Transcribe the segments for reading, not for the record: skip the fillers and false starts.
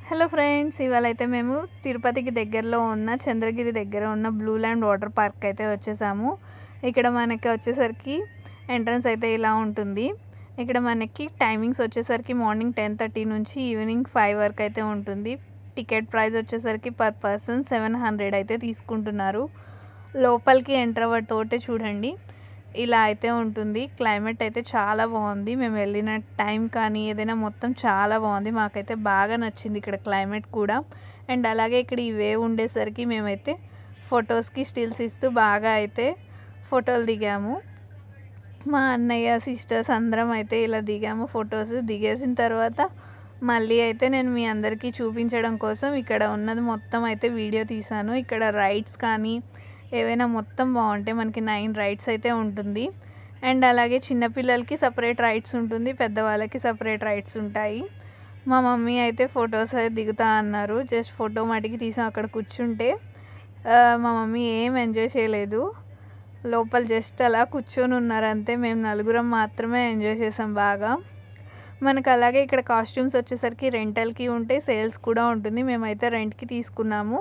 Hello friends, ఇవాళైతే మేము తిరుపతికి దగ్గరలో ఉన్న చంద్రగిరి దగ్గర ఉన్న బ్లూ ల్యాండ్ వాటర్ పార్క్ అయితే వచ్చేసాము. ఇక్కడ మనకి వచ్చేసరికి ఎంట్రన్స్ అయితే ఇలా ఉంటుంది. ఇక్కడ మనకి టైమింగ్స్ వచ్చేసరికి మార్నింగ్ 10:30 నుంచి ఈవినింగ్ 5 వరకు అయితే ఉంటుంది. టికెట్ ప్రైస్ వచ్చేసరికి పర్ పర్సన్ 700 అయితే తీసుకుంటున్నారు. లోపలికి ఎంటర్ అవ్వతోటే చూడండి ఇలా అయితే ఉంటుంది. క్లైమేట్ అయితే చాలా బాగుంది. మేము వెళ్ళిన టైం కానీ ఏదైనా మొత్తం చాలా బాగుంది. మాకైతే బాగా నచ్చింది ఇక్కడ క్లైమేట్ కూడా. అండ్ అలాగే ఇక్కడ ఈ వేవ్ ఉండేసరికి మేమైతే ఫొటోస్కి స్టిల్స్ ఇస్తూ బాగా అయితే ఫోటోలు దిగాము. మా అన్నయ్య సిస్టర్స్ అందరం అయితే ఇలా దిగాము. ఫొటోస్ దిగేసిన తర్వాత మళ్ళీ అయితే నేను మీ అందరికీ చూపించడం కోసం ఇక్కడ ఉన్నది మొత్తం అయితే వీడియో తీశాను. ఇక్కడ రైడ్స్ కానీ ఏవైనా మొత్తం బాగుంటాయి. మనకి 9 రైడ్స్ అయితే ఉంటుంది. అండ్ అలాగే చిన్నపిల్లలకి సపరేట్ రైడ్స్ ఉంటుంది, పెద్దవాళ్ళకి సపరేట్ రైడ్స్ ఉంటాయి. మా మమ్మీ అయితే ఫొటోస్ అయితే దిగుతా అన్నారు. జస్ట్ ఫోటో మటుకి తీసాం అక్కడ కూర్చుంటే. మా మమ్మీ ఏం ఎంజాయ్ చేయలేదు. లోపల జస్ట్ అలా కూర్చొని ఉన్నారు అంతే. మేము నలుగురం మాత్రమే ఎంజాయ్ చేసాం బాగా. మనకు అలాగే ఇక్కడ కాస్ట్యూమ్స్ వచ్చేసరికి రెంటల్కి ఉంటాయి, సేల్స్ కూడా ఉంటుంది. మేమైతే రెంట్కి తీసుకున్నాము.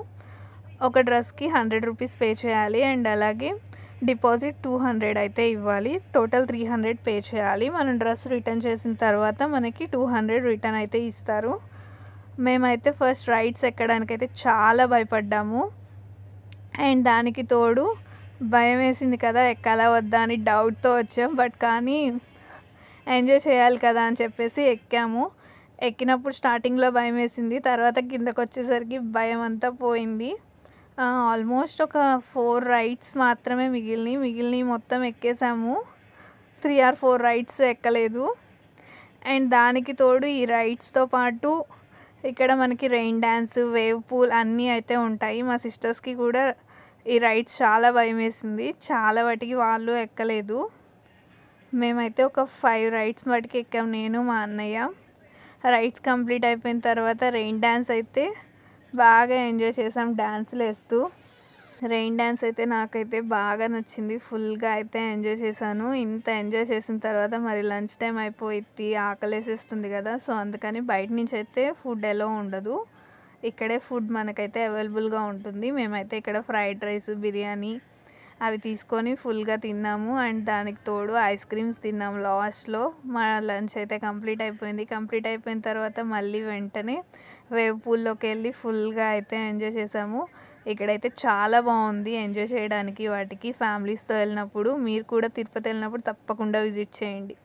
ఒక డ్రెస్కి 100 రూపీస్ పే చేయాలి. అండ్ అలాగే డిపాజిట్ 200 అయితే ఇవ్వాలి. టోటల్ 300 పే చేయాలి. మనం డ్రెస్ రిటర్న్ చేసిన తర్వాత మనకి 200 రిటర్న్ అయితే ఇస్తారు. మేమైతే ఫస్ట్ రైడ్స్ ఎక్కడానికైతే చాలా భయపడ్డాము. అండ్ దానికి తోడు భయం వేసింది కదా, ఎక్కాలా వద్దా అని డౌట్తో వచ్చాం. బట్ కానీ ఎంజాయ్ చేయాలి కదా అని చెప్పేసి ఎక్కాము. ఎక్కినప్పుడు స్టార్టింగ్లో భయం వేసింది, తర్వాత కిందకు వచ్చేసరికి భయం అంతా పోయింది. ఆల్మోస్ట్ ఒక 4 రైడ్స్ మాత్రమే మిగిలినవి మొత్తం ఎక్కేసాము. 3 or 4 రైడ్స్ ఎక్కలేదు. అండ్ దానికి తోడు ఈ రైడ్స్తో పాటు ఇక్కడ మనకి రెయిన్ డ్యాన్స్, వేవ్ పూల్ అన్నీ అయితే ఉంటాయి. మా సిస్టర్స్కి కూడా ఈ రైడ్స్ చాలా భయం వేసింది. చాలా వాటికి వాళ్ళు ఎక్కలేదు. మేమైతే ఒక 5 రైడ్స్ మటుకు ఎక్కాము, నేను మా అన్నయ్య. రైడ్స్ కంప్లీట్ అయిపోయిన తర్వాత రెయిన్ డ్యాన్స్ అయితే బాగా ఎంజాయ్ చేసాం డ్యాన్సులు వేస్తూ. రెయిన్ డ్యాన్స్ అయితే నాకైతే బాగా నచ్చింది. ఫుల్గా అయితే ఎంజాయ్ చేశాను. ఇంత ఎంజాయ్ చేసిన తర్వాత మరి లంచ్ టైం అయిపోయింది, ఆకలేసేస్తుంది కదా. సో అందుకని బయట నుంచి అయితే ఫుడ్ ఎలా ఉండదు, ఇక్కడే ఫుడ్ మనకైతే అవైలబుల్గా ఉంటుంది. మేమైతే ఇక్కడ ఫ్రైడ్ రైస్, బిర్యానీ అవి తీసుకొని ఫుల్గా తిన్నాము. అండ్ దానికి తోడు ఐస్ క్రీమ్స్ తిన్నాము లాస్ట్లో. మా లంచ్ అయితే కంప్లీట్ అయిపోయింది. కంప్లీట్ అయిపోయిన తర్వాత మళ్ళీ వెంటనే వేవ్ పూల్లోకి వెళ్ళి ఫుల్గా అయితే ఎంజాయ్ చేసాము. ఇక్కడైతే చాలా బాగుంది ఎంజాయ్ చేయడానికి. వాటికి ఫ్యామిలీస్తో వెళ్ళినప్పుడు, మీరు కూడా తిరుపతి వెళ్ళినప్పుడు తప్పకుండా విజిట్ చేయండి.